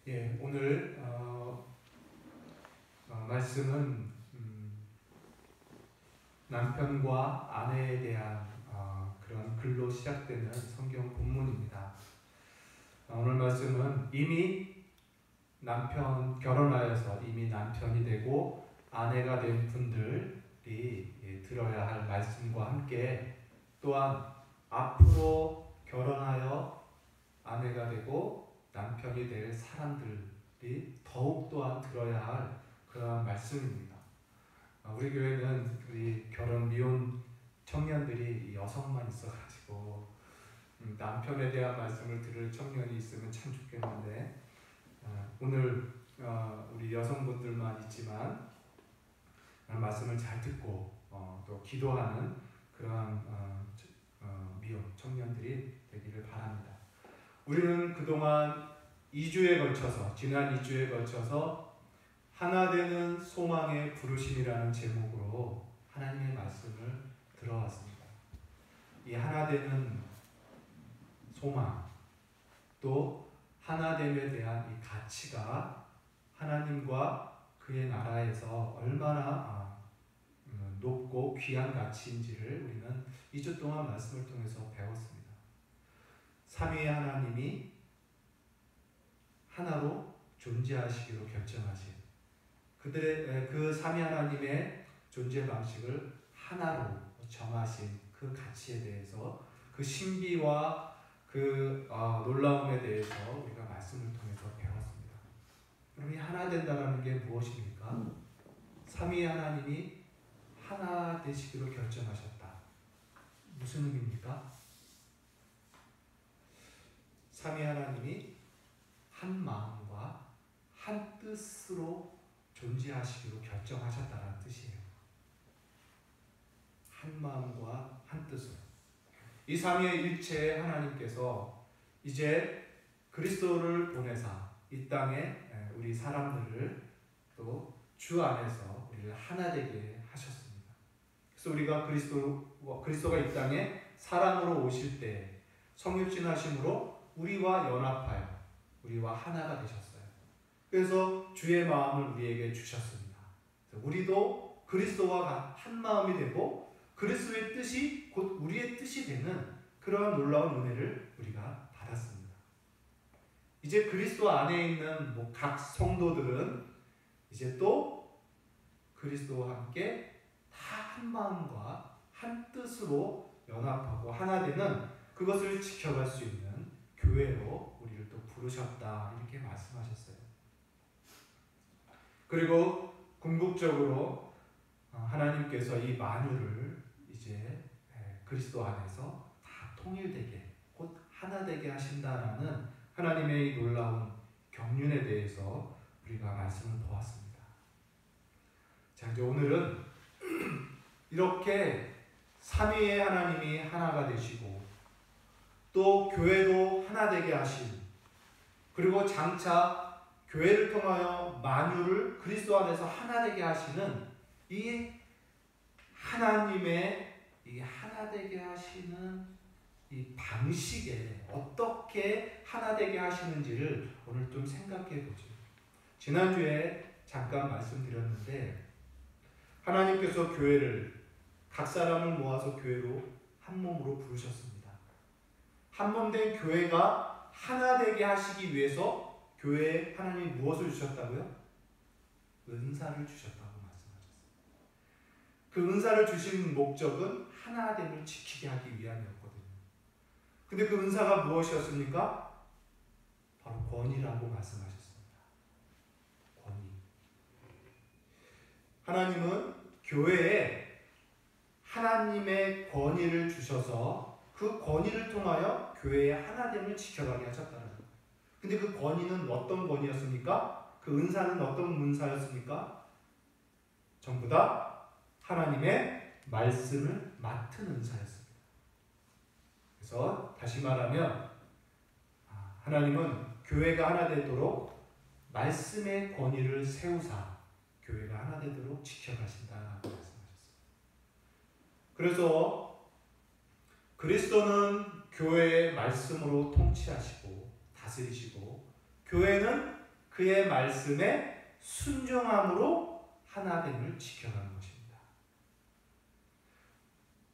예, 오늘 말씀은 남편과 아내에 대한 그런 글로 시작되는 성경 본문입니다. 오늘 말씀은 이미 결혼하여서 이미 남편이 되고 아내가 된 분들이 들어야 할 말씀과 함께 또한 앞으로 결혼하여 아내가 되고 남편이 될 사람들이 더욱 또한 들어야 할 그러한 말씀입니다. 우리 교회는 우리 결혼 미혼 청년들이 여성만 있어가지고 남편에 대한 말씀을 들을 청년이 있으면 참 좋겠는데 오늘 우리 여성분들만 있지만 말씀을 잘 듣고 또 기도하는 그러한 미혼 청년들이 되기를 바랍니다. 우리는 그동안 지난 2주에 걸쳐서 하나 되는 소망의 부르심이라는 제목으로 하나님의 말씀을 들어왔습니다. 이 하나 되는 소망, 또 하나됨에 대한 이 가치가 하나님과 그의 나라에서 얼마나 높고 귀한 가치인지를 우리는 2주 동안 말씀을 통해서 배웠습니다. 삼위의 하나님이 하나로 존재하시기로 결정하신 그 삼위 하나님의 존재 방식을 하나로 정하신 그 가치에 대해서 그 신비와 그 놀라움에 대해서 우리가 말씀을 통해서 배웠습니다. 그럼 이 하나 된다는 게 무엇입니까? 삼위 하나님이 하나 되시기로 결정하셨다. 무슨 의미입니까? 삼위 하나님이 한 마음과 한 뜻으로 존재하시기로 결정하셨다는 뜻이에요. 한 마음과 한 뜻으로. 이 삼위일체의 하나님께서 이제 그리스도를 보내사 이 땅에 우리 사람들을 또 주 안에서 우리를 하나 되게 하셨습니다. 그래서 우리가 그리스도가 이 땅에 사람으로 오실 때 성육신하심으로 우리와 연합하여 우리와 하나가 되셨어요. 그래서 주의 마음을 우리에게 주셨습니다. 우리도 그리스도와 한 마음이 되고 그리스도의 뜻이 곧 우리의 뜻이 되는 그러한 놀라운 은혜를 우리가 받았습니다. 이제 그리스도 안에 있는 각 성도들은 이제 또 그리스도와 함께 다 한 마음과 한 뜻으로 연합하고 하나 되는 그것을 지켜갈 수 있는 교회로 우리를 또 부르셨다 이렇게 말씀하셨어요. 그리고 궁극적으로 하나님께서 이 만유를 이제 그리스도 안에서 다 통일되게 곧 하나 되게 하신다라는 하나님의 이 놀라운 경륜에 대해서 우리가 말씀을 보았습니다. 자, 이제 오늘은 이렇게 삼위의 하나님이 하나가 되시고 또 교회도 하나 되게 하신 그리고 장차 교회를 통하여 만유를 그리스도 안에서 하나 되게 하시는 이 하나님의 이 하나 되게 하시는 이 방식에 어떻게 하나 되게 하시는지를 오늘 좀 생각해 보죠. 지난주에 잠깐 말씀드렸는데 하나님께서 교회를 각 사람을 모아서 교회로 한 몸으로 부르셨습니다. 한 몸 된 교회가 하나 되게 하시기 위해서 교회에 하나님이 무엇을 주셨다고요? 은사를 주셨다고 말씀하셨어요. 그 은사를 주신 목적은 하나됨을 지키게 하기 위함이었거든요. 근데 그 은사가 무엇이었습니까? 바로 권위라고 말씀하셨습니다. 권위. 하나님은 교회에 하나님의 권위를 주셔서 그 권위를 통하여 교회의 하나됨을 지켜가게 하셨다는 거예요. 근데 그 권위는 어떤 권위였습니까? 그 은사는 어떤 은사였습니까? 전부 다 하나님의 말씀을 맡은 은사였습니다. 그래서 다시 말하면 하나님은 교회가 하나 되도록 말씀의 권위를 세우사 교회가 하나 되도록 지켜가신다고 말씀하셨습니다. 그래서 그리스도는 교회의 말씀으로 통치하시고 다스리시고 교회는 그의 말씀에 순종함으로 하나됨을 지켜가는 것입니다.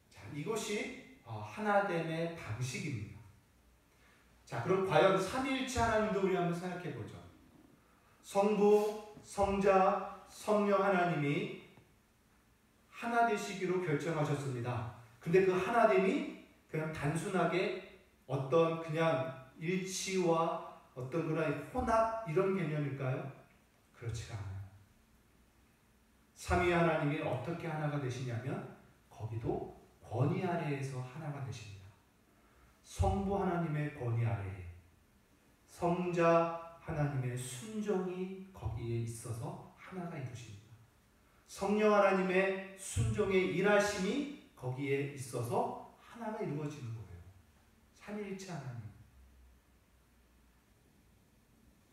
자, 이것이 하나됨의 방식입니다. 자, 그럼 과연 삼위일체 하나님도 우리 한번 생각해 보죠. 성부, 성자, 성령 하나님이 하나 되시기로 결정하셨습니다. 근데 그 하나됨이 그냥 단순하게 어떤 그냥 일치와 어떤 그런 혼합 이런 개념일까요? 그렇지가 않아요. 삼위 하나님이 어떻게 하나가 되시냐면 거기도 권위 아래에서 하나가 되십니다. 성부 하나님의 권위 아래에 성자 하나님의 순종이 거기에 있어서 하나가 이루십니다. 성령 하나님의 순종의 일하심이 거기에 있어서 하나가 이루어지는 거예요. 삼위일체 하나님.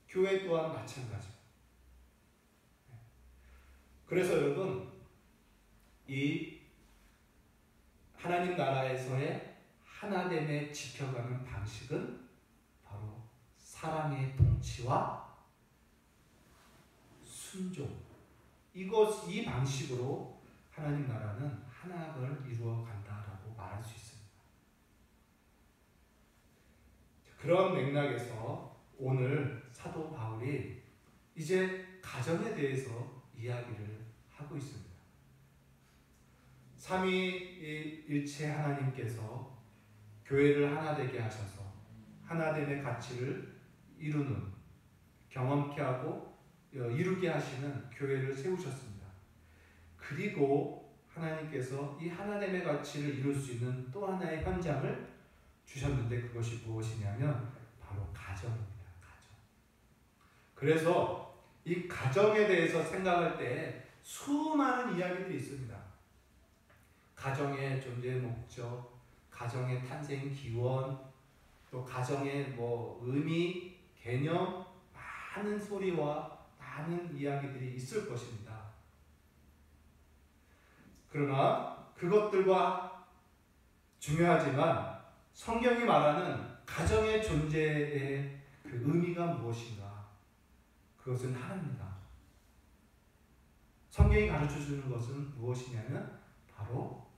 교회 또한 마찬가지입니다. 그래서 여러분, 이 하나님 나라에서의 하나됨에 지켜가는 방식은 바로 사랑의 통치와 순종. 이 방식으로 하나님 나라는 하나를 이루어 간다라고 말할 수 있습니다. 그런 맥락에서 오늘 사도 바울이 이제 가정에 대해서 이야기를 하고 있습니다. 삼위일체 하나님께서 교회를 하나 되게 하셔서 하나됨의 가치를 이루는, 경험케 하고 이루게 하시는 교회를 세우셨습니다. 그리고 하나님께서 이 하나됨의 가치를 이룰 수 있는 또 하나의 현장을 주셨는데 그것이 무엇이냐면 바로 가정입니다. 가정. 그래서 이 가정에 대해서 생각할 때 수많은 이야기들이 있습니다. 가정의 존재 목적, 가정의 탄생 기원, 또 가정의 의미, 개념, 많은 소리와 많은 이야기들이 있을 것입니다. 그러나 그것들과 중요하지만 성경이 말하는 가정의 존재의 그 의미가 무엇인가? 그것은 하나입니다. 성경이 가르쳐주는 것은 무엇이냐면 바로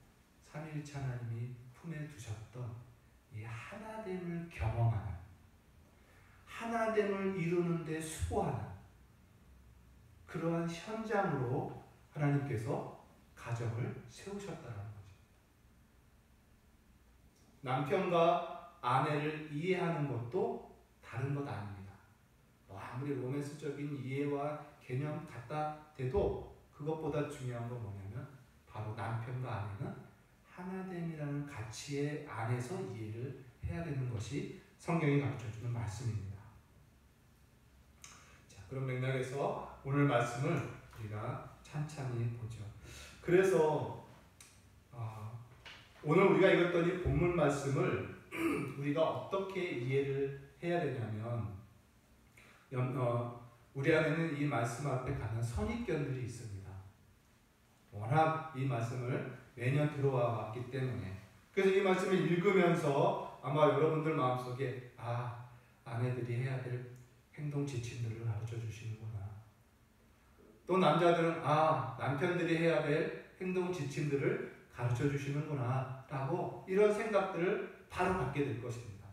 삼위일체 하나님이 품에 두셨던 이 하나됨을 경험하는, 하나됨을 이루는 데 수고하는 그러한 현장으로 하나님께서 가정을 세우셨다는 거죠. 남편과 아내를 이해하는 것도 다른 것 아닙니다. 아무리 로맨스적인 이해와 개념 같다 해도 그것보다 중요한 건 뭐냐면 바로 남편과 아내는 하나됨이라는 가치에 안에서 이해를 해야 되는 것이 성경이 가르쳐주는 말씀입니다. 자, 그런 맥락에서 오늘 말씀을 우리가 찬찬히 보죠. 그래서 오늘 우리가 읽었던 이 본문 말씀을 우리가 어떻게 이해를 해야 되냐면 우리 안에는 이 말씀 앞에 가는 선입견들이 있습니다. 워낙 이 말씀을 매년 들어와 왔기 때문에. 그래서 이 말씀을 읽으면서 아마 여러분들 마음속에 아내들이 해야 될 행동 지침들을 가르쳐 주시는구나. 또 남자들은 남편들이 해야 될 행동 지침들을 가르쳐 주시는구나 라고 이런 생각들을 바로 갖게 될 것입니다.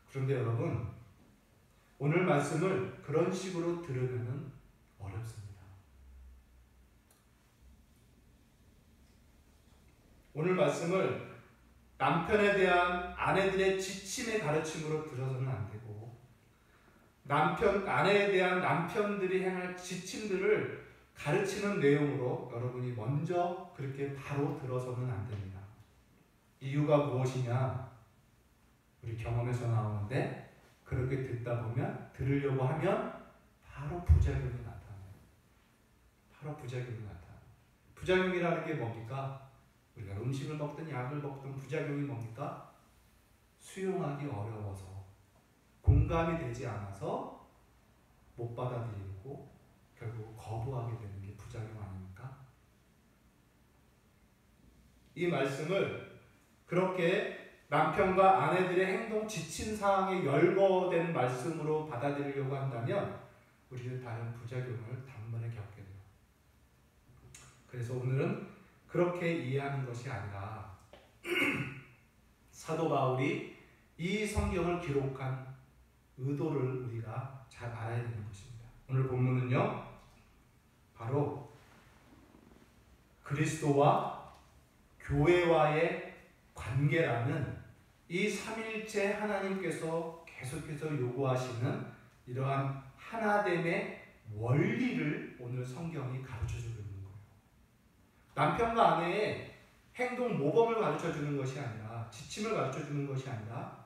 그런데 여러분, 오늘 말씀을 그런 식으로 들으면 어렵습니다. 오늘 말씀을 남편에 대한 아내들의 지침의 가르침으로 들어서는 안 되고, 아내에 대한 남편들이 행할 지침들을 가르치는 내용으로 여러분이 먼저 그렇게 바로 들어서는 안 됩니다. 이유가 무엇이냐? 우리 경험에서 나오는데 그렇게 듣다 보면, 들으려고 하면 바로 부작용이 나타나요. 바로 부작용이 나타나요. 부작용이라는 게 뭡니까? 우리가 음식을 먹든 약을 먹든 부작용이 뭡니까? 수용하기 어려워서, 공감이 되지 않아서 못 받아들이고 결국 거부하게 되는 게 부작용 아닙니까? 이 말씀을 그렇게 남편과 아내들의 행동 지침사항에 열거된 말씀으로 받아들이려고 한다면 우리는 다른 부작용을 단번에 겪게 돼요. 그래서 오늘은 그렇게 이해하는 것이 아니라 사도 바울이 이 성경을 기록한 의도를 우리가 잘 알아야 되는 것입니다. 오늘 본문은요, 바로 그리스도와 교회와의 관계라는 이 삼일째 하나님께서 계속해서 요구하시는 이러한 하나됨의 원리를 오늘 성경이 가르쳐주고 있는 거예요. 남편과 아내의 행동 모범을 가르쳐주는 것이 아니라, 지침을 가르쳐주는 것이 아니라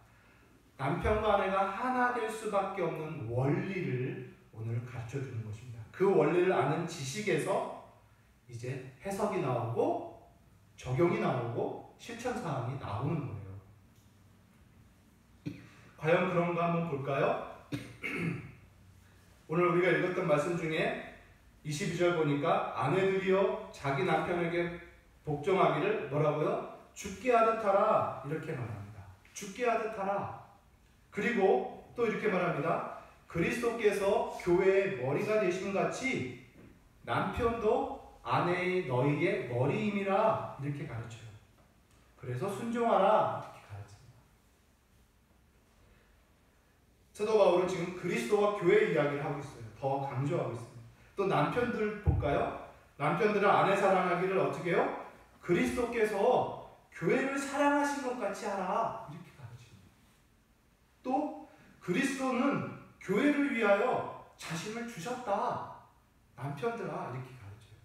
남편과 아내가 하나 될 수밖에 없는 원리를 오늘 가르쳐주는 것입니다. 그 원리를 아는 지식에서 이제 해석이 나오고 적용이 나오고 실천사항이 나오는 거예요. 과연 그런가 한번 볼까요? 오늘 우리가 읽었던 말씀 중에 22절 보니까 아내들이여 자기 남편에게 복종하기를 뭐라고요? 죽게 하듯 하라, 이렇게 말합니다. 죽게 하듯 하라. 그리고 또 이렇게 말합니다. 그리스도께서 교회의 머리가 되신 같이 남편도 아내의 너희의 머리임이라, 이렇게 가르쳐요. 그래서 순종하라, 이렇게 가르칩니다. 사도 바울은 지금 그리스도와 교회 이야기를 하고 있어요. 더 강조하고 있습니다. 또 남편들 볼까요? 남편들은 아내 사랑하기를 어떻게 해요? 그리스도께서 교회를 사랑하신 것 같이 하라, 이렇게 가르칩니다. 또 그리스도는 교회를 위하여 자신을 주셨다. 남편들아, 이렇게 가르쳐요.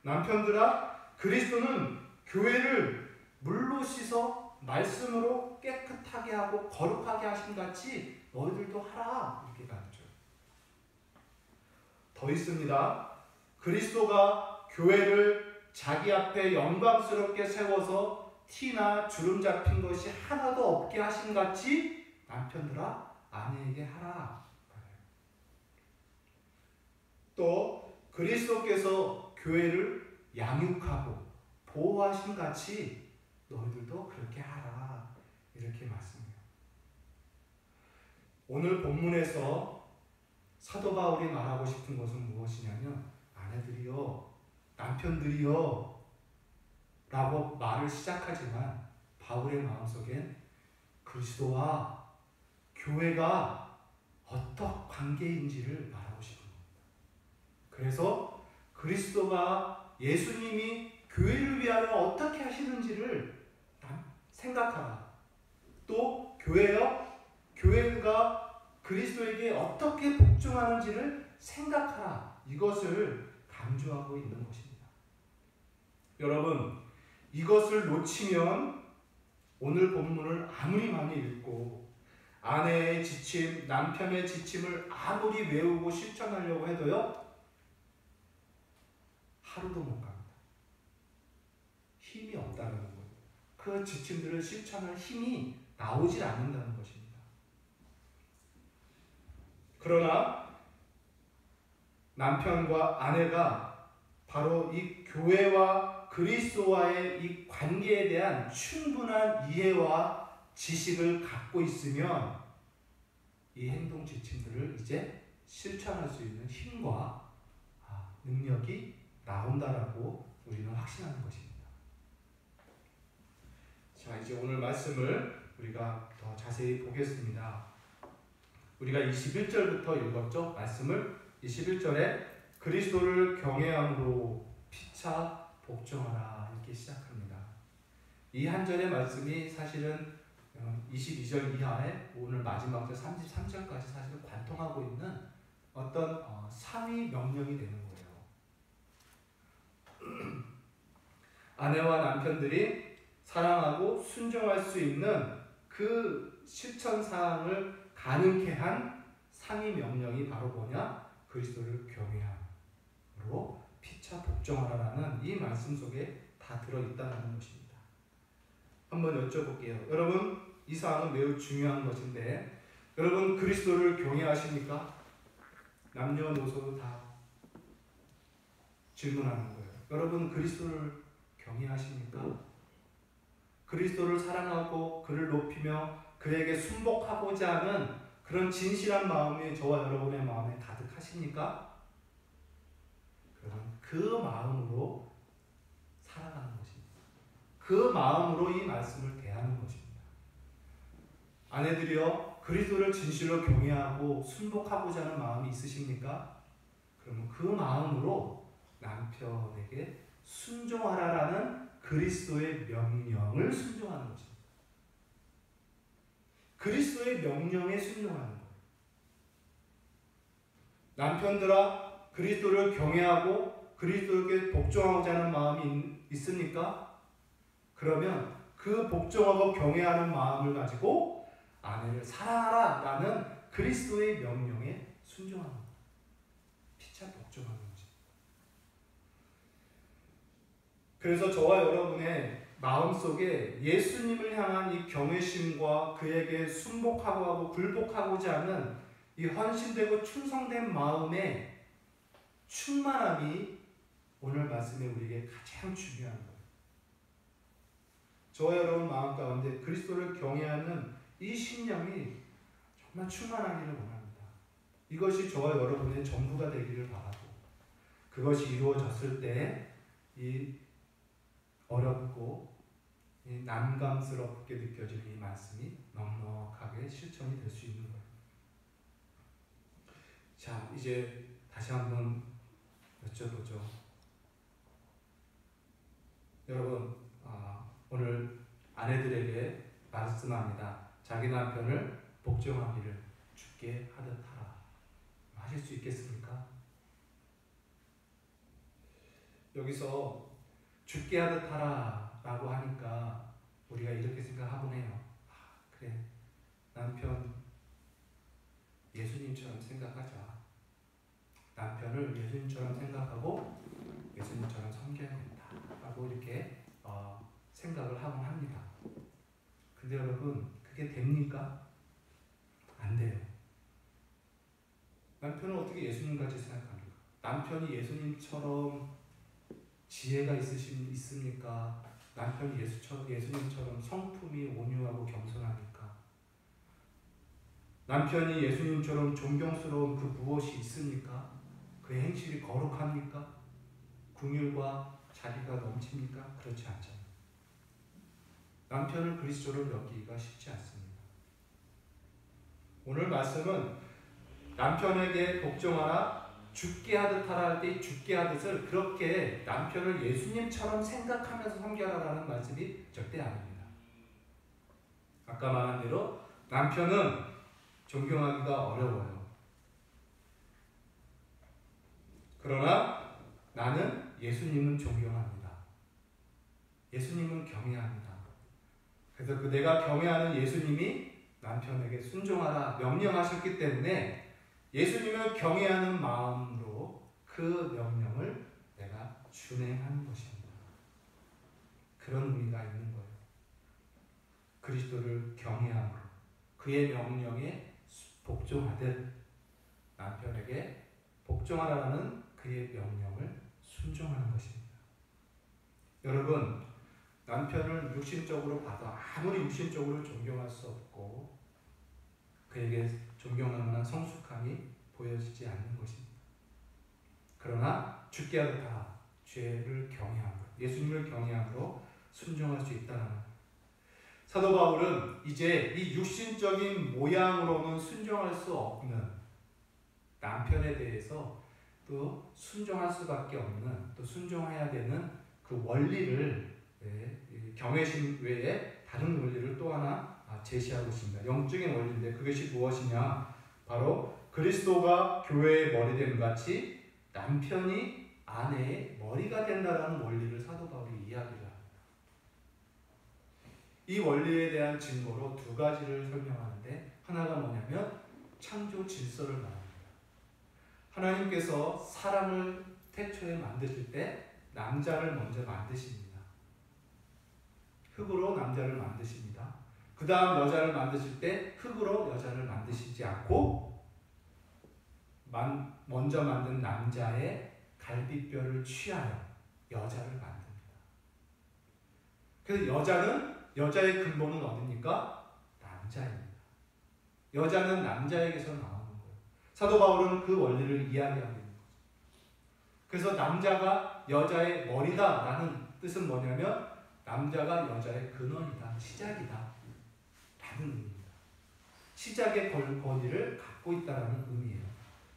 남편들아, 그리스도는 교회를 물로 씻어 말씀으로 깨끗하게 하고 거룩하게 하신 같이 너희들도 하라, 이렇게 가르쳐요. 더 있습니다. 그리스도가 교회를 자기 앞에 영광스럽게 세워서 티나 주름 잡힌 것이 하나도 없게 하신 같이 남편들아 아내에게 하라. 또 그리스도께서 교회를 양육하고 보호하신 같이 너희들도 그렇게 하라, 이렇게 말씀해요. 오늘 본문에서 사도 바울이 말하고 싶은 것은 무엇이냐면 아내들이여, 남편들이여 라고 말을 시작하지만 바울의 마음속엔 그리스도와 교회가 어떤 관계인지를 말하고 싶은 겁니다. 그래서 그리스도가, 예수님이 교회를 위하여 어떻게 하시는지를 생각하라. 또 교회가 그리스도에게 어떻게 복종하는지를 생각하라. 이것을 강조하고 있는 것입니다. 여러분, 이것을 놓치면 오늘 본문을 아무리 많이 읽고 아내의 지침, 남편의 지침을 아무리 외우고 실천하려고 해도요, 하루도 못 갑니다. 힘이 없다는 거예요. 그 지침들을 실천할 힘이 나오질 않는다는 것입니다. 그러나 남편과 아내가 바로 이 교회와 그리스도와의 이 관계에 대한 충분한 이해와 지식을 갖고 있으면 이 행동 지침들을 이제 실천할 수 있는 힘과 능력이 나온다라고 우리는 확신하는 것입니다. 자, 이제 오늘 말씀을 우리가 더 자세히 보겠습니다. 우리가 21절부터 읽었죠? 말씀을 21절에 그리스도를 경외함으로 피차 복종하라, 이렇게 시작합니다. 이 한 절의 말씀이 사실은 22절 이하에 오늘 마지막 절 33절까지 사실 관통하고 있는 어떤 상위 명령이 되는 거예요. 아내와 남편들이 사랑하고 순종할 수 있는 그 실천 사항을 가능케 한 상위 명령이 바로 뭐냐? 그리스도를 경외함으로 피차 복종하라라는 이 말씀 속에 다 들어있다는 것입니다. 한번 여쭤볼게요. 여러분, 이 사항은 매우 중요한 것인데 여러분 그리스도를 경외하십니까? 남녀노소 다 질문하는 거예요. 여러분 그리스도를 경외하십니까? 그리스도를 사랑하고 그를 높이며 그에게 순복하고자 하는 그런 진실한 마음이 저와 여러분의 마음에 가득하십니까? 그러면 그 마음으로 살아가는 것입니다. 그 마음으로 이 말씀을 대하는 것입니다. 아내들이여, 그리스도를 진실로 경외하고 순복하고자 하는 마음이 있으십니까? 그러면 그 마음으로 남편에게 순종하라라는 그리스도의 명령을 순종하는 것입니다. 그리스도의 명령에 순종하는 거예요. 남편들아, 그리스도를 경외하고 그리스도에게 복종하고자 하는 마음이 있습니까? 그러면 그 복종하고 경외하는 마음을 가지고 아내를 사랑하라 라는 그리스도의 명령에 순종하는 거예요. 피차 복종하는 거죠. 그래서 저와 여러분의 마음속에 예수님을 향한 이 경외심과 그에게 순복하고 하고 굴복하고자 하는 이 헌신되고 충성된 마음의 충만함이 오늘 말씀에 우리에게 가장 중요한 거예요. 저와 여러분 마음 가운데 그리스도를 경외하는 이 신념이 정말 충만하기를 원합니다. 이것이 저와 여러분의 전부가 되기를 바라고, 그것이 이루어졌을 때 이 어렵고 이 난감스럽게 느껴지는 이 말씀이 넉넉하게 실천이 될 수 있는 거예요. 자, 이제 다시 한번 여쭤보죠. 여러분, 오늘 아내들에게 말씀합니다. 자기 남편을 복종하기를 주께 하듯 하라. 하실 수 있겠습니까? 여기서 주께 하듯 하라 라고 하니까 우리가 이렇게 생각하곤 해요. 그래, 남편 예수님처럼 생각하자. 남편을 예수님처럼 생각하고 예수님처럼 섬겨야겠다 라고 이렇게 생각을 하곤 합니다. 근데 여러분, 그게 됩니까? 안 돼요. 남편은 어떻게 예수님같이 생각합니까? 남편이 예수님처럼 지혜가 있습니까? 남편이 예수님처럼 성품이 온유하고 겸손합니까? 남편이 예수님처럼 존경스러운 그 무엇이 있습니까? 그의 행실이 거룩합니까? 긍휼과 자비가 넘칩니까? 그렇지 않잖아요. 남편을 그리스도로 여기기가 쉽지 않습니다. 오늘 말씀은 남편에게 복종하라, 죽게 하듯 하라 할 때 죽게 하듯을 그렇게 남편을 예수님처럼 생각하면서 섬겨라라는 말씀이 절대 아닙니다. 아까 말한 대로 남편은 존경하기가 어려워요. 그러나 나는 예수님은 존경합니다. 예수님은 경외합니다. 그래서 내가 경외하는 예수님이 남편에게 순종하라 명령하셨기 때문에 예수님을 경외하는 마음으로 그 명령을 내가 준행하는 것입니다. 그런 의미가 있는 거예요. 그리스도를 경외함으로 그의 명령에 복종하듯 남편에게 복종하라는 그의 명령을 순종하는 것입니다. 여러분, 남편을 육신적으로 봐도 아무리 육신적으로 존경할 수 없고 그에게 존경할 만한 성숙함이 보여지지 않는 것입니다. 그러나 주께 하듯 죄를 경외함으로, 예수님을 경외함으로 순종할 수 있다는 것. 사도 바울은 이제 이 육신적인 모양으로는 순종할 수 없는 남편에 대해서 또 순종할 수밖에 없는, 또 순종해야 되는 그 원리를, 경외심 외에 다른 원리를 또 하나 제시하고 있습니다. 영적인 원리인데 그것이 무엇이냐? 바로 그리스도가 교회의 머리됨 같이 남편이 아내의 머리가 된다는 원리를 사도 바울이 이야기를 합니다. 이 원리에 대한 증거로 두 가지를 설명하는데, 하나가 뭐냐면 창조 질서를 말합니다. 하나님께서 사람을 태초에 만드실 때 남자를 먼저 만드십니다. 흙으로 남자를 만드십니다. 그 다음 여자를 만드실 때 흙으로 여자를 만드시지 않고 먼저 만든 남자의 갈비뼈를 취하여 여자를 만듭니다. 그래서 여자의 근본은 어디입니까? 남자입니다. 여자는 남자에게서 나오는 거예요. 사도 바울은 그 원리를 이야기하고 있는 거죠. 그래서 남자가 여자의 머리다라는 뜻은 뭐냐면 남자가 여자의 근원이다, 시작이다 라는 의미입니다. 시작의 권위를 갖고 있다는 의미예요.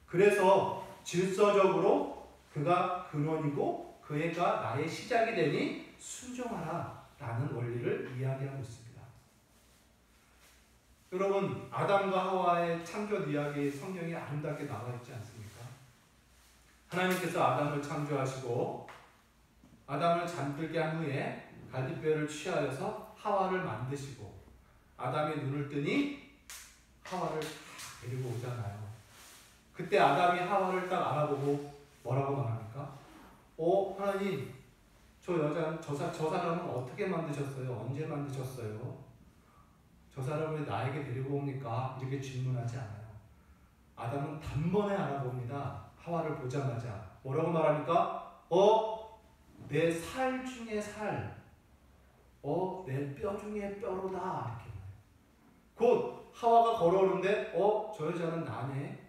그래서 질서적으로 그가 근원이고 그 애가 나의 시작이 되니 순종하라 라는 원리를 이야기하고 있습니다. 여러분, 아담과 하와의 창조 이야기 성경에 아름답게 나와 있지 않습니까? 하나님께서 아담을 창조하시고 아담을 잠들게 한 후에 갈대뼈를 취하여서 하와를 만드시고 아담의 눈을 뜨니 하와를 데리고 오잖아요. 그때 아담이 하와를 딱 알아보고 뭐라고 말합니까? 하나님, 저 사람은 어떻게 만드셨어요? 언제 만드셨어요? 저 사람을 나에게 데리고 옵니까? 이렇게 질문하지 않아요. 아담은 단번에 알아봅니다. 하와를 보자마자 뭐라고 말합니까? 내 살 중에 살, 내 뼈 중에 뼈로다 이렇게 말해요. 곧 하와가 걸어오는데 저 여자는 나네,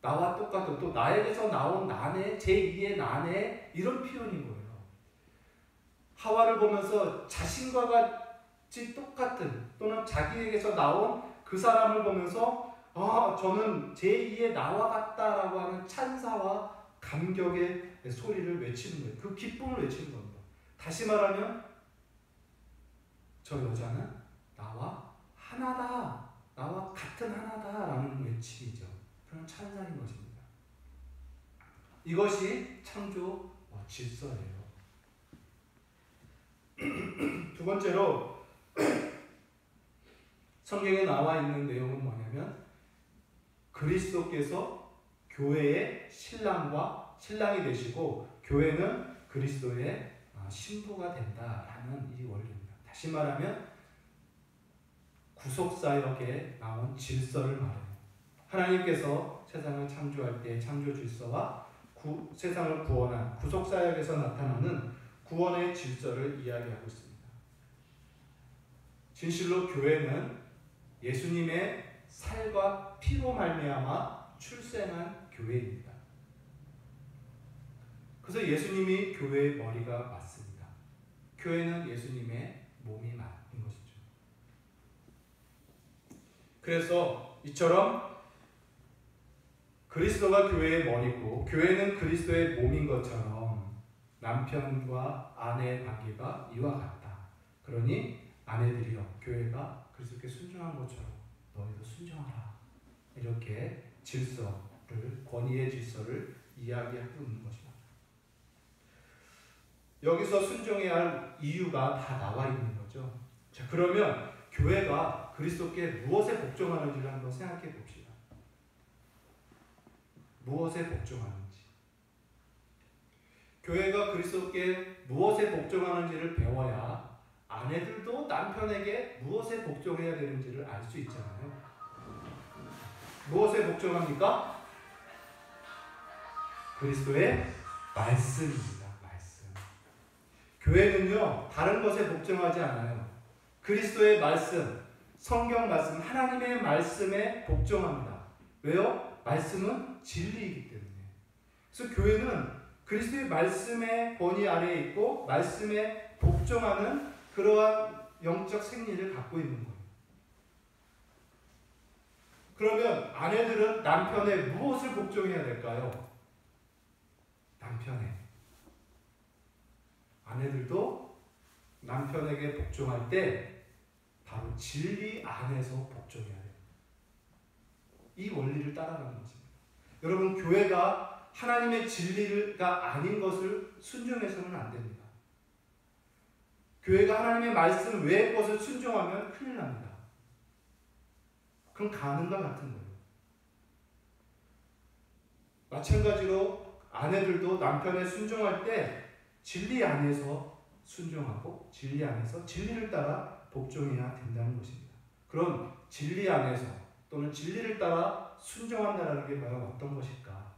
나와 똑같은, 또 나에게서 나온 나네, 제2의 나네, 이런 표현인 거예요. 하와를 보면서 자신과 같이 똑같은, 또는 자기에게서 나온 그 사람을 보면서 저는 제2의 나와 같다라고 하는 찬사와 감격의 소리를 외치는 거예요. 그 기쁨을 외치는 겁니다. 다시 말하면 저 여자는 나와 하나다, 나와 같은 하나다라는 외침이죠. 그런 찬사인 것입니다. 이것이 창조 질서예요. 두 번째로 성경에 나와 있는 내용은 뭐냐면 그리스도께서 교회의 신랑이 되시고 교회는 그리스도의 신부가 된다라는 이 원리입니다. 다시 말하면 구속사역에 나온 질서를 말해요. 하나님께서 세상을 창조할 때 창조 질서와 세상을 구원한 구속사역에서 나타나는 구원의 질서를 이야기하고 있습니다. 진실로 교회는 예수님의 살과 피로 말미암아 출생한 교회입니다. 그래서 예수님이 교회의 머리가 맞습니다. 교회는 예수님의 몸이 맞는 것이죠. 그래서 이처럼 그리스도가 교회의 머리고 교회는 그리스도의 몸인 것처럼 남편과 아내의 관계가 이와 같다. 그러니 아내들이여, 교회가 그리스도께 순종한 것처럼 너희도 순종하라. 이렇게 권위의 질서를 이야기하고 있는 것입니다. 여기서 순종해야 할 이유가 다 나와 있는 거죠. 자, 그러면 교회가 그리스도께 무엇에 복종하는지를 한번 생각해 봅시다. 무엇에 복종하는지. 교회가 그리스도께 무엇에 복종하는지를 배워야 아내들도 남편에게 무엇에 복종해야 되는지를 알 수 있잖아요. 무엇에 복종합니까? 그리스도의 말씀입니다. 말씀. 교회는요, 다른 것에 복종하지 않아요. 그리스도의 말씀, 성경 말씀, 하나님의 말씀에 복종합니다. 왜요? 말씀은 진리이기 때문에. 그래서 교회는 그리스도의 말씀의 권위 아래에 있고 말씀에 복종하는 그러한 영적 생리를 갖고 있는 거예요. 그러면 아내들은 남편에 무엇을 복종해야 될까요? 남편에. 아내들도 남편에게 복종할 때 바로 진리 안에서 복종해야 돼요. 이 원리를 따라가는 것입니다. 여러분, 교회가 하나님의 진리가 아닌 것을 순종해서는 안 됩니다. 교회가 하나님의 말씀 외의 것을 순종하면 큰일 납니다. 그럼 가는과 같은 거예요. 마찬가지로 아내들도 남편에 순종할 때 진리 안에서 순종하고 진리 안에서 진리를 따라 복종해야 된다는 것입니다. 그럼 진리 안에서 또는 진리를 따라 순종한다는 게 과연 어떤 것일까?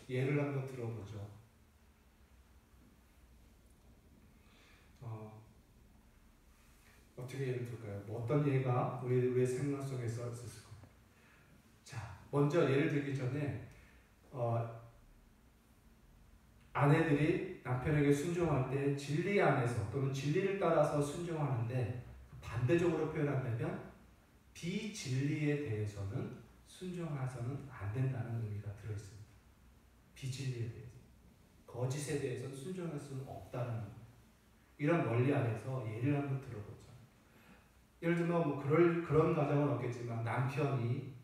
예를 한번 들어보죠. 어떻게 예를 들까요? 뭐 어떤 예가 우리의 생각 속에서 있었을까요? 자, 먼저 예를 들기 전에 아내들이 남편에게 순종할 때 진리 안에서 또는 진리를 따라서 순종하는데 반대적으로 표현한다면 비진리에 대해서는 순종해서는 안 된다는 의미가 들어있습니다. 비진리에 대해서. 거짓에 대해서는 순종할 수는 없다는 거예요. 이런 원리 안에서 예를 한번 들어보죠. 예를 들면 뭐 그런 가정은 없겠지만 남편이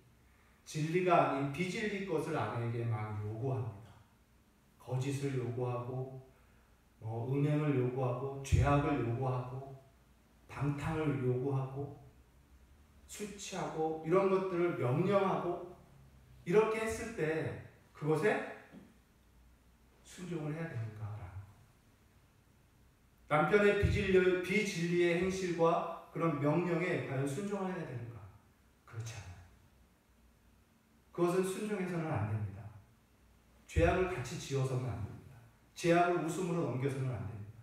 진리가 아닌 비진리 것을 아내에게 막 요구합니다. 거짓을 요구하고 은행을 요구하고 죄악을 요구하고 방탕을 요구하고 술 취하고 이런 것들을 명령하고 이렇게 했을 때 그것에 순종을 해야 되는가? 남편의 비진리의 행실과 그런 명령에 과연 순종해야 되는가? 그렇지 않아요. 그것은 순종해서는 안 됩니다. 죄악을 같이 지어서는 안 됩니다. 죄악을 웃음으로 넘겨서는 안 됩니다.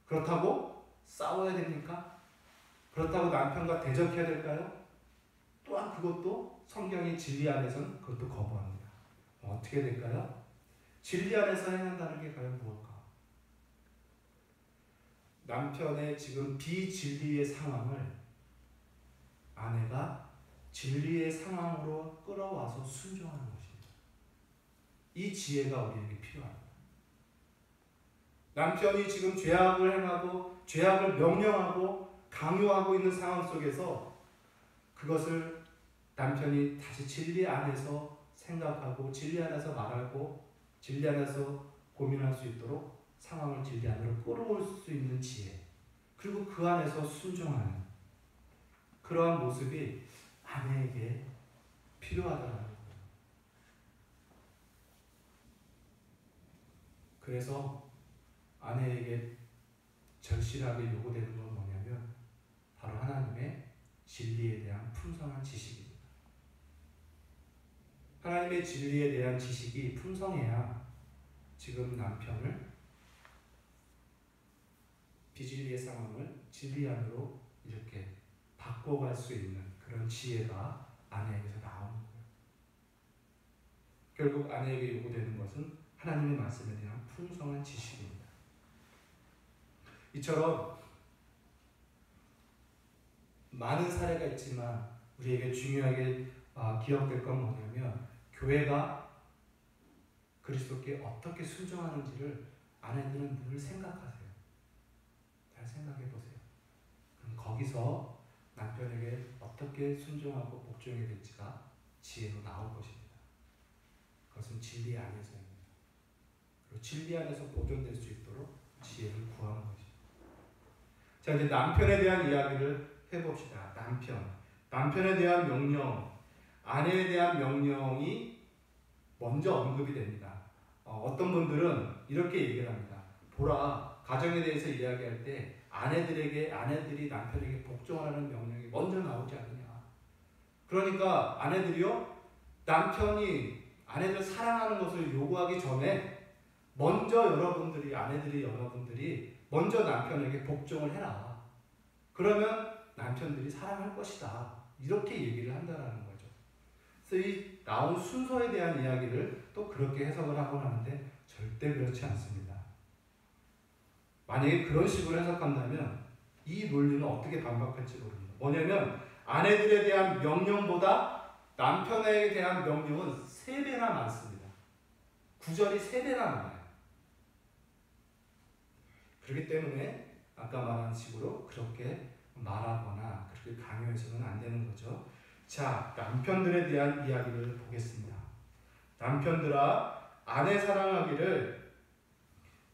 그렇다고 싸워야 됩니까? 그렇다고 남편과 대적해야 될까요? 또한 그것도 성경의 진리 안에서는 그것도 거부합니다. 어떻게 될까요? 진리 안에서 행한다는 게 과연 무엇일까? 남편의 지금 비진리의 상황을 아내가 진리의 상황으로 끌어와서 순종하는 것입니다. 이 지혜가 우리에게 필요합니다. 남편이 지금 죄악을 행하고 죄악을 명령하고 강요하고 있는 상황 속에서 그것을 남편이 다시 진리 안에서 생각하고 진리 안에서 말하고 진리 안에서 고민할 수 있도록 상황을 진리 안으로 끌어올 수 있는 지혜, 그리고 그 안에서 순종하는 그러한 모습이 아내에게 필요하다는 거예요. 그래서 아내에게 절실하게 요구되는 건 뭐냐면 바로 하나님의 진리에 대한 풍성한 지식입니다. 하나님의 진리에 대한 지식이 풍성해야 지금 남편을 비진리의 상황을 진리 안으로 이렇게 바꿔갈 수 있는 그런 지혜가 아내에게서 나오는 거예요. 결국 아내에게 요구되는 것은 하나님의 말씀에 대한 풍성한 지식입니다. 이처럼 많은 사례가 있지만 우리에게 중요하게 기억될 건 뭐냐면 교회가 그리스도께 어떻게 순종하는지를 아내들은 늘 생각하세요. 잘 생각해 보세요. 그럼 거기서 남편에게 어떻게 순종하고 복종해야 될지가 지혜로 나올 것입니다. 그것은 진리 안에서입니다. 그리고 진리 안에서 보존될 수 있도록 지혜를 구하는 것입니다. 자, 이제 남편에 대한 이야기를 해봅시다. 남편에 대한 명령, 아내에 대한 명령이 먼저 언급이 됩니다. 어떤 분들은 이렇게 얘기를 합니다. 보라, 가정에 대해서 이야기할 때 아내들이 남편에게 복종하라는 명령이 먼저 나오지 않느냐. 그러니까 아내들이요, 남편이 아내를 사랑하는 것을 요구하기 전에 먼저 여러분들이 먼저 남편에게 복종을 해라. 그러면 남편들이 사랑할 것이다. 이렇게 얘기를 한다는 거죠. 그래서 이 나온 순서에 대한 이야기를 또 그렇게 해석을 하곤 하는데 절대 그렇지 않습니다. 만약에 그런 식으로 해석한다면 이 논리는 어떻게 반박할지 모릅니다. 뭐냐면 아내들에 대한 명령보다 남편에 대한 명령은 3배나 많습니다. 구절이 3배나 많아요. 그렇기 때문에 아까 말한 식으로 그렇게 말하거나 그렇게 강요해서는 안 되는 거죠. 자, 남편들에 대한 이야기를 보겠습니다. 남편들아, 아내 사랑하기를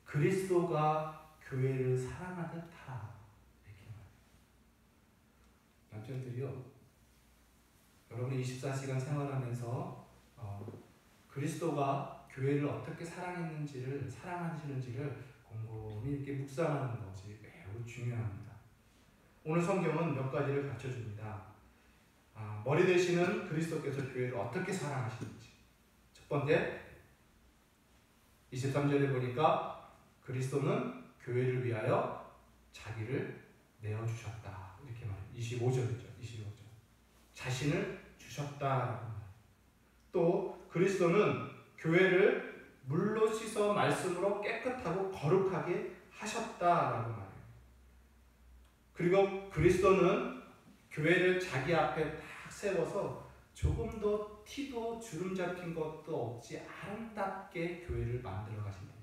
그리스도가 교회를 사랑하듯 하라. 이렇게 말해요. 남편들이요, 여러분이 24시간 생활하면서 그리스도가 교회를 어떻게 사랑하시는지를 곰곰이 이렇게 묵상하는 것이 매우 중요합니다. 오늘 성경은 몇 가지를 가르쳐줍니다. 머리 되시는 그리스도께서 교회를 어떻게 사랑하시는지. 첫 번째, 23절에 보니까 그리스도는 교회를 위하여 자기를 내어주셨다. 이렇게 말해요. 25절이죠. 25절. 자신을 주셨다. 또 그리스도는 교회를 물로 씻어 말씀으로 깨끗하고 거룩하게 하셨다라고 말해요. 그리고 그리스도는 교회를 자기 앞에 딱 세워서 조금도 티도 주름 잡힌 것도 없이 아름답게 교회를 만들어 가신다.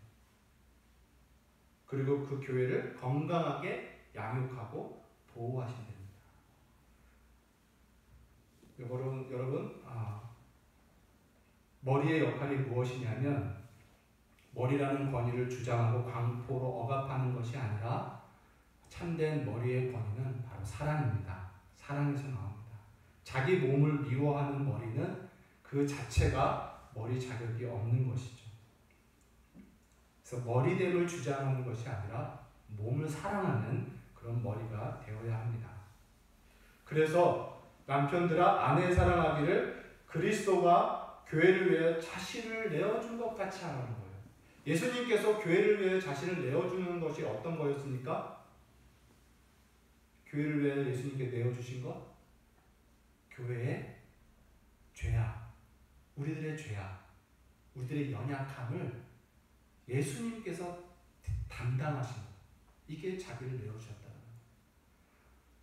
그리고 그 교회를 건강하게 양육하고 보호하신답니다. 여러분, 머리의 역할이 무엇이냐면 머리라는 권위를 주장하고 광포로 억압하는 것이 아니라 참된 머리의 권위는 바로 사랑입니다. 사랑에서 나옵니다. 자기 몸을 미워하는 머리는 그 자체가 머리 자격이 없는 것이죠. 그래서 머리됨을 주장하는 것이 아니라 몸을 사랑하는 그런 머리가 되어야 합니다. 그래서 남편들아 아내 사랑하기를 그리스도가 교회를 위해 자신을 내어준 것 같이 하라는 거예요. 예수님께서 교회를 위해 자신을 내어주는 것이 어떤 거였습니까? 교회를 위해 예수님께 내어주신 것? 교회의 죄악, 우리들의 죄악, 우리들의 연약함을 예수님께서 담당하신 것. 이게 자기를 내어주셨다.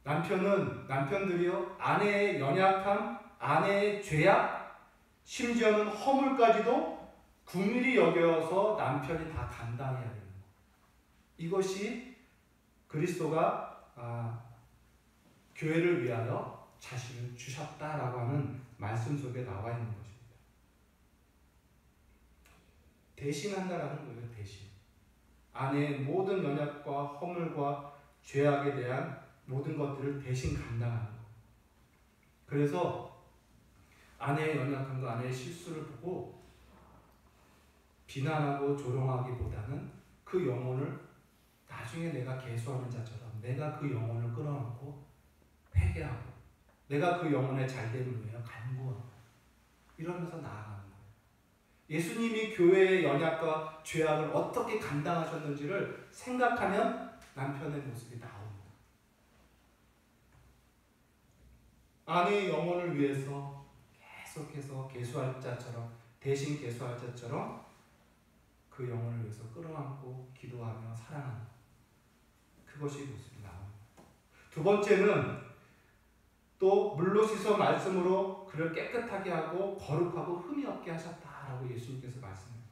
남편들이요, 아내의 연약함, 아내의 죄악, 심지어는 허물까지도 긍휼히 여겨서 남편이 다 감당해야 되는 것. 이것이 그리스도가 교회를 위하여 자신을 주셨다라고 하는 말씀 속에 나와 있는 것입니다. 대신한다라는 거예요. 대신. 아내의 모든 연약과 허물과 죄악에 대한 모든 것들을 대신 감당하는 것. 그래서 아내의 연약함과 아내의 실수를 보고 비난하고 조롱하기보다는 그 영혼을 나중에 내가 계수하는 자처럼 내가 그 영혼을 끌어안고 회개하고 내가 그 영혼의 잘됨을 위하여 간구하고 이러면서 나아가는 거예요. 예수님이 교회의 연약과 죄악을 어떻게 감당하셨는지를 생각하면 남편의 모습이 나옵니다. 아내의 영혼을 위해서 계속해서 계수할 자처럼 대신 계수할 자처럼 그 영혼을 위해서 끌어안고 기도하며 사랑하는 그것이 모습이 나옵니다. 두 번째는 또 물로 씻어 말씀으로 그를 깨끗하게 하고 거룩하고 흠이 없게 하셨다라고 예수님께서 말씀해요.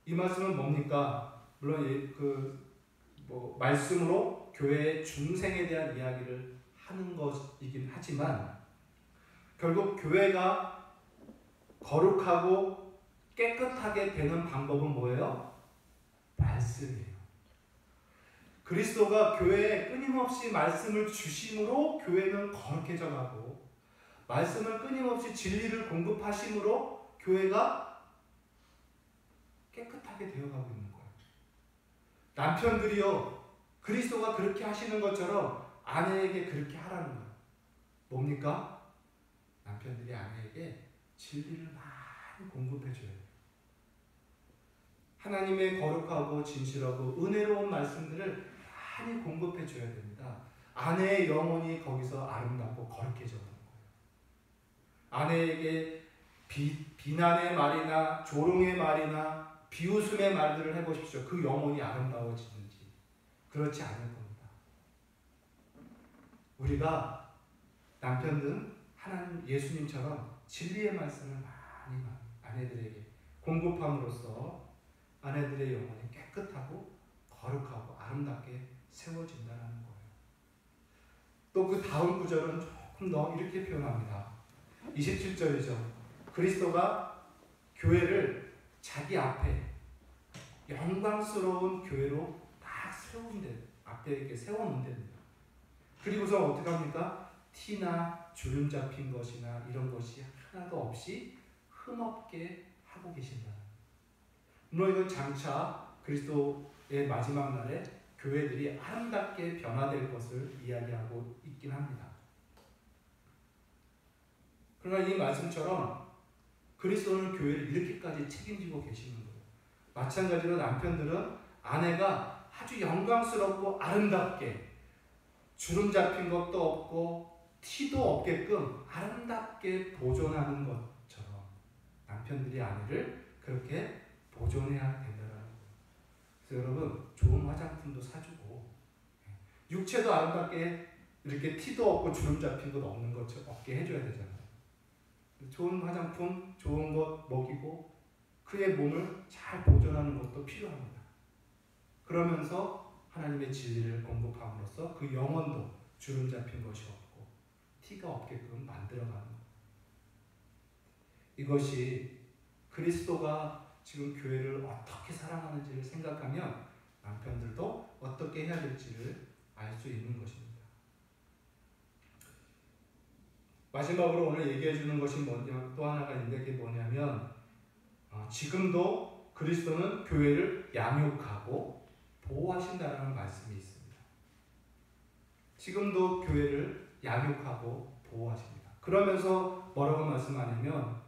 이 말씀은 뭡니까? 물론 말씀으로 교회의 중생에 대한 이야기를 하는 것이긴 하지만 결국 교회가 거룩하고 깨끗하게 되는 방법은 뭐예요? 말씀이에요. 그리스도가 교회에 끊임없이 말씀을 주심으로 교회는 거룩해져 가고 말씀을 끊임없이 진리를 공급하심으로 교회가 깨끗하게 되어가고 있는 거예요. 남편들이요, 그리스도가 그렇게 하시는 것처럼 아내에게 그렇게 하라는 거예요. 뭡니까? 남편들이 아내에게 진리를 많이 공급해줘야 돼요. 하나님의 거룩하고 진실하고 은혜로운 말씀들을 많이 공급해줘야 됩니다. 아내의 영혼이 거기서 아름답고 거룩해져 가는 거예요. 아내에게 비난의 말이나 조롱의 말이나 비웃음의 말들을 해보십시오. 그 영혼이 아름다워지는지. 그렇지 않을 겁니다. 우리가 남편들은 하나님 예수님처럼 진리의 말씀을 많이 아내들에게 공급함으로써 아내들의 영혼이 깨끗하고 거룩하고 아름답게 세워진다는 거예요. 또 그 다음 구절은 조금 더 이렇게 표현합니다. 27절이죠. 그리스도가 교회를 자기 앞에 영광스러운 교회로 딱 세운 데 앞에 이렇게 세워놓은 데입니다. 그리고서 어떻게 합니까? 티나 주름 잡힌 것이나 이런 것이 하나도 없이 흠없게 하고 계신다. 물론 이건 장차 그리스도의 마지막 날에 교회들이 아름답게 변화될 것을 이야기하고 있긴 합니다. 그러나 이 말씀처럼 그리스도는 교회를 이렇게까지 책임지고 계시는 거예요. 마찬가지로 남편들은 아내가 아주 영광스럽고 아름답게 주름 잡힌 것도 없고 티도 없게끔 아름답게 보존하는 것처럼 남편들이 아내를 그렇게 보존해야 된다는 거예요. 그래서 여러분 좋은 화장품도 사주고 육체도 아름답게 이렇게 티도 없고 주름 잡힌 것 없는 것처럼 없게 해줘야 되잖아요. 좋은 화장품, 좋은 것 먹이고 그의 몸을 잘 보존하는 것도 필요합니다. 그러면서 하나님의 진리를 공급함으로써 그 영혼도 주름 잡힌 것이 없고 티가 없게끔 만들어가는 것. 이것이 그리스도가 지금 교회를 어떻게 사랑하는지를 생각하면 남편들도 어떻게 해야 될지를 알 수 있는 것입니다. 마지막으로 오늘 얘기해 주는 것이 뭐냐, 또 하나가 있는데 그게 뭐냐면 지금도 그리스도는 교회를 양육하고 보호하신다는 말씀이 있습니다. 지금도 교회를 양육하고 보호하십니다. 그러면서 뭐라고 말씀하냐면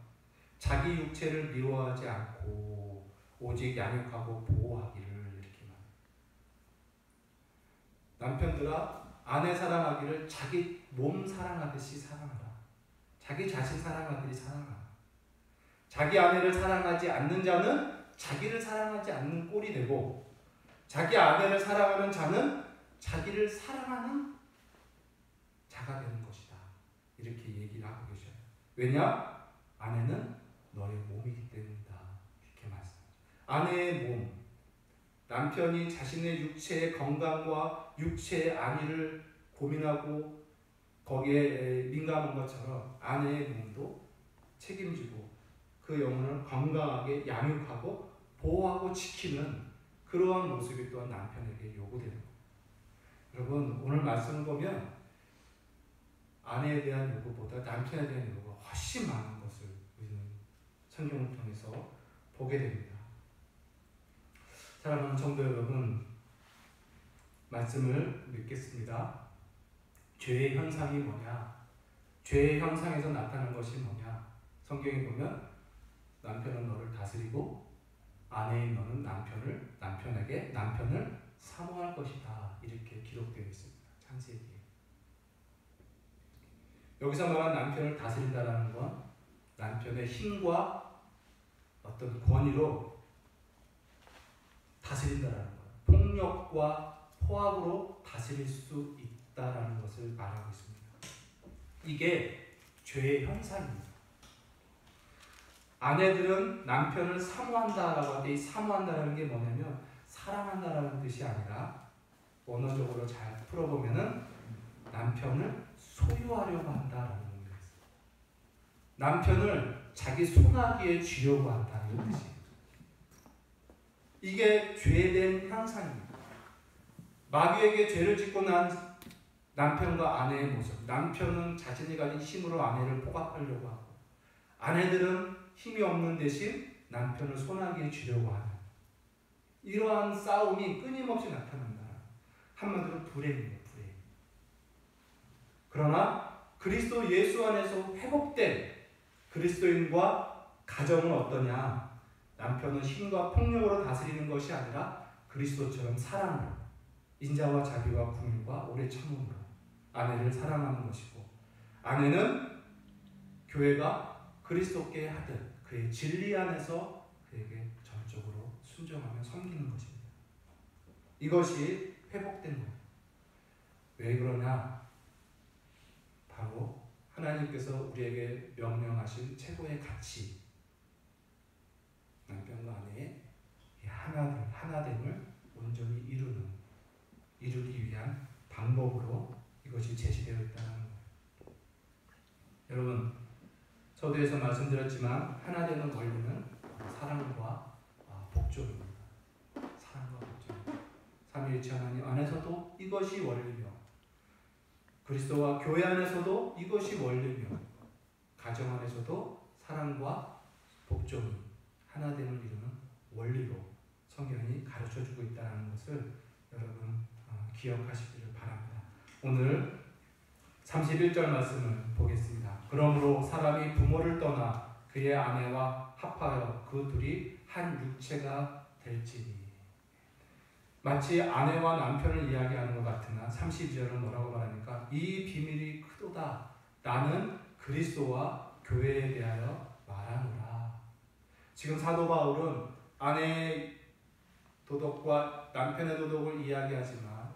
자기 육체를 미워하지 않고 오직 양육하고 보호하기를 이렇게 말합니다. 남편들아 아내 사랑하기를 자기 몸 사랑하듯이 사랑하라. 자기 자신 사랑하듯이 사랑하라. 자기 아내를 사랑하지 않는 자는 자기를 사랑하지 않는 꼴이 되고 자기 아내를 사랑하는 자는 자기를 사랑하는 자가 되는 것이다. 이렇게 얘기를 하고 계셔요. 왜냐? 아내는 너의 몸이기 때문이다. 이렇게 말씀하죠. 아내의 몸, 남편이 자신의 육체의 건강과 육체의 안위를 고민하고 거기에 민감한 것처럼 아내의 몸도 책임지고 그 영혼을 건강하게 양육하고 보호하고 지키는 그러한 모습이 또한 남편에게 요구되는 거예요. 여러분 오늘 말씀을 보면 아내에 대한 요구보다 남편에 대한 요구가 훨씬 많은 것을 우리는 성경을 통해서 보게 됩니다. 사랑하는 성도 여러분, 말씀을 믿겠습니다. 죄의 현상이 뭐냐? 죄의 현상에서 나타난 것이 뭐냐? 성경에 보면 남편은 너를 다스리고 아내인 너는 남편을 사모할 것이다. 이렇게 기록되어 있습니다. 창세기에. 여기서 말한 남편을 다스린다는 건 남편의 힘과 어떤 권위로 다스린다는 거예요. 폭력과 포악으로 다스릴 수 있다라는 것을 말하고 있습니다. 이게 죄의 현상입니다. 아내들은 남편을 사모한다라고 하는데 이 사모한다라는 게 뭐냐면 사랑한다라는 뜻이 아니라 원어적으로 잘 풀어보면은 남편을 소유하려고 한다라는 의미가 있어요. 남편을 자기 손아귀에 쥐려고 한다는 뜻이에요. 이게 죄된 현상입니다. 마귀에게 죄를 짓고 난 남편과 아내의 모습. 남편은 자신이 가진 힘으로 아내를 포갑하려고 하고 아내들은 힘이 없는 대신 남편을 손아귀에 쥐려고 하는 이러한 싸움이 끊임없이 나타난다. 한마디로 불행이에요. 불행. 그러나 그리스도 예수 안에서 회복된 그리스도인과 가정은 어떠냐? 남편은 힘과 폭력으로 다스리는 것이 아니라 그리스도처럼 사랑으로 인자와 자비와 긍휼과 오래 참음으로 아내를 사랑하는 것이고 아내는 교회가 그리스도께 하듯 그의 진리 안에서 그에게 전적으로 순종하며 섬기는 것입니다. 이것이 회복된 거예요. 왜 그러냐? 바로 하나님께서 우리에게 명령하신 최고의 가치 남편과 아내의 하나됨을 온전히 이루기 위한 방법으로 이것이 제시되어 있다는 거예요. 여러분 서두에서 말씀드렸지만 하나되는 원리는 사랑과 복종입니다. 사랑과 복종. 삼위일체 하나님 안에서도 이것이 원리며 그리스도와 교회 안에서도 이것이 원리며 가정 안에서도 사랑과 복종이 하나됨을 이루는 원리로 성경이 가르쳐주고 있다는 것을 여러분 기억하시기를 바랍니다. 오늘 31절 말씀을 보겠습니다. 그러므로 사람이 부모를 떠나 그의 아내와 합하여 그 둘이 한 육체가 될지니. 마치 아내와 남편을 이야기하는 것 같으나 32절은 뭐라고 말하니까 이 비밀이 크도다. 나는 그리스도와 교회에 대하여 말하노라. 지금 사도 바울은 아내의 도덕과 남편의 도덕을 이야기하지만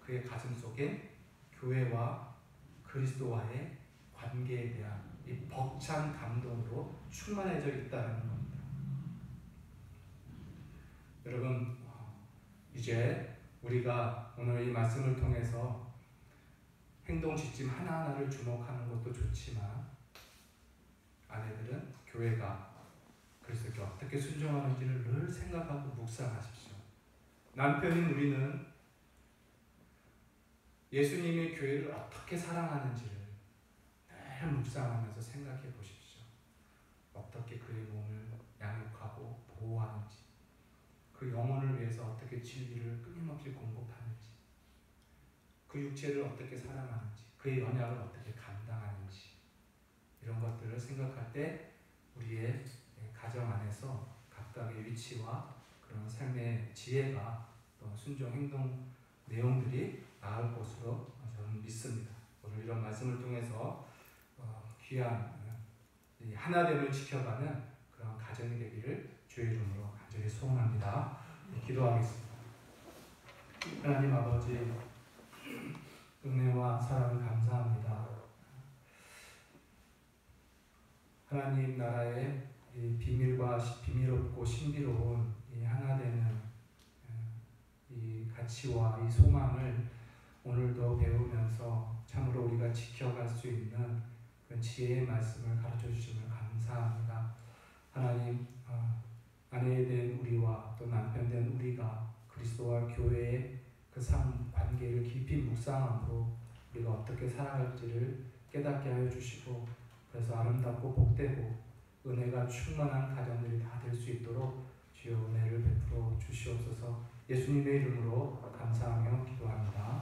그의 가슴 속에 교회와 그리스도와의 관계에 대한 이 벅찬 감동으로 충만해져 있다는 겁니다. 여러분, 이제 우리가 오늘 이 말씀을 통해서 행동 지침 하나하나를 주목하는 것도 좋지만 아내들은 교회가 그리스도께 어떻게 순종하는지를 늘 생각하고 묵상하십시오. 남편인 우리는 예수님의 교회를 어떻게 사랑하는지를 늘 묵상하면서 생각해 보십시오. 어떻게 그의 몸을 양육하고 보호하는지, 그 영혼을 위해서 어떻게 진리를 끊임없이 공급하는지, 그 육체를 어떻게 사랑하는지, 그의 언약을 어떻게 감당하는지, 이런 것들을 생각할 때 우리의 가정 안에서 각각의 위치와 그런 삶의 지혜가 또 순종 행동 내용들이 나을 것으로 저는 믿습니다. 오늘 이런 말씀을 통해서 귀한 이 하나됨을 지켜가는 그런 가정이 되기를 주의 이름으로 간절히 소원합니다. 기도하겠습니다. 하나님 아버지, 은혜와 사랑을 감사합니다. 하나님 나라의 이 비밀없고 신비로운 이 하나되는 이 가치와 이 소망을 오늘도 배우면서 참으로 우리가 지켜갈 수 있는 그 지혜의 말씀을 가르쳐 주심을 감사합니다. 하나님, 아내 된 우리와 또 남편 된 우리가 그리스도와 교회의 그 삶 관계를 깊이 묵상함으로 우리가 어떻게 살아갈지를 깨닫게 하여 주시고, 그래서 아름답고 복되고 은혜가 충만한 가정들이 다 될 수 있도록 주여 은혜를 베풀어 주시옵소서. 예수님의 이름으로 감사하며 기도합니다.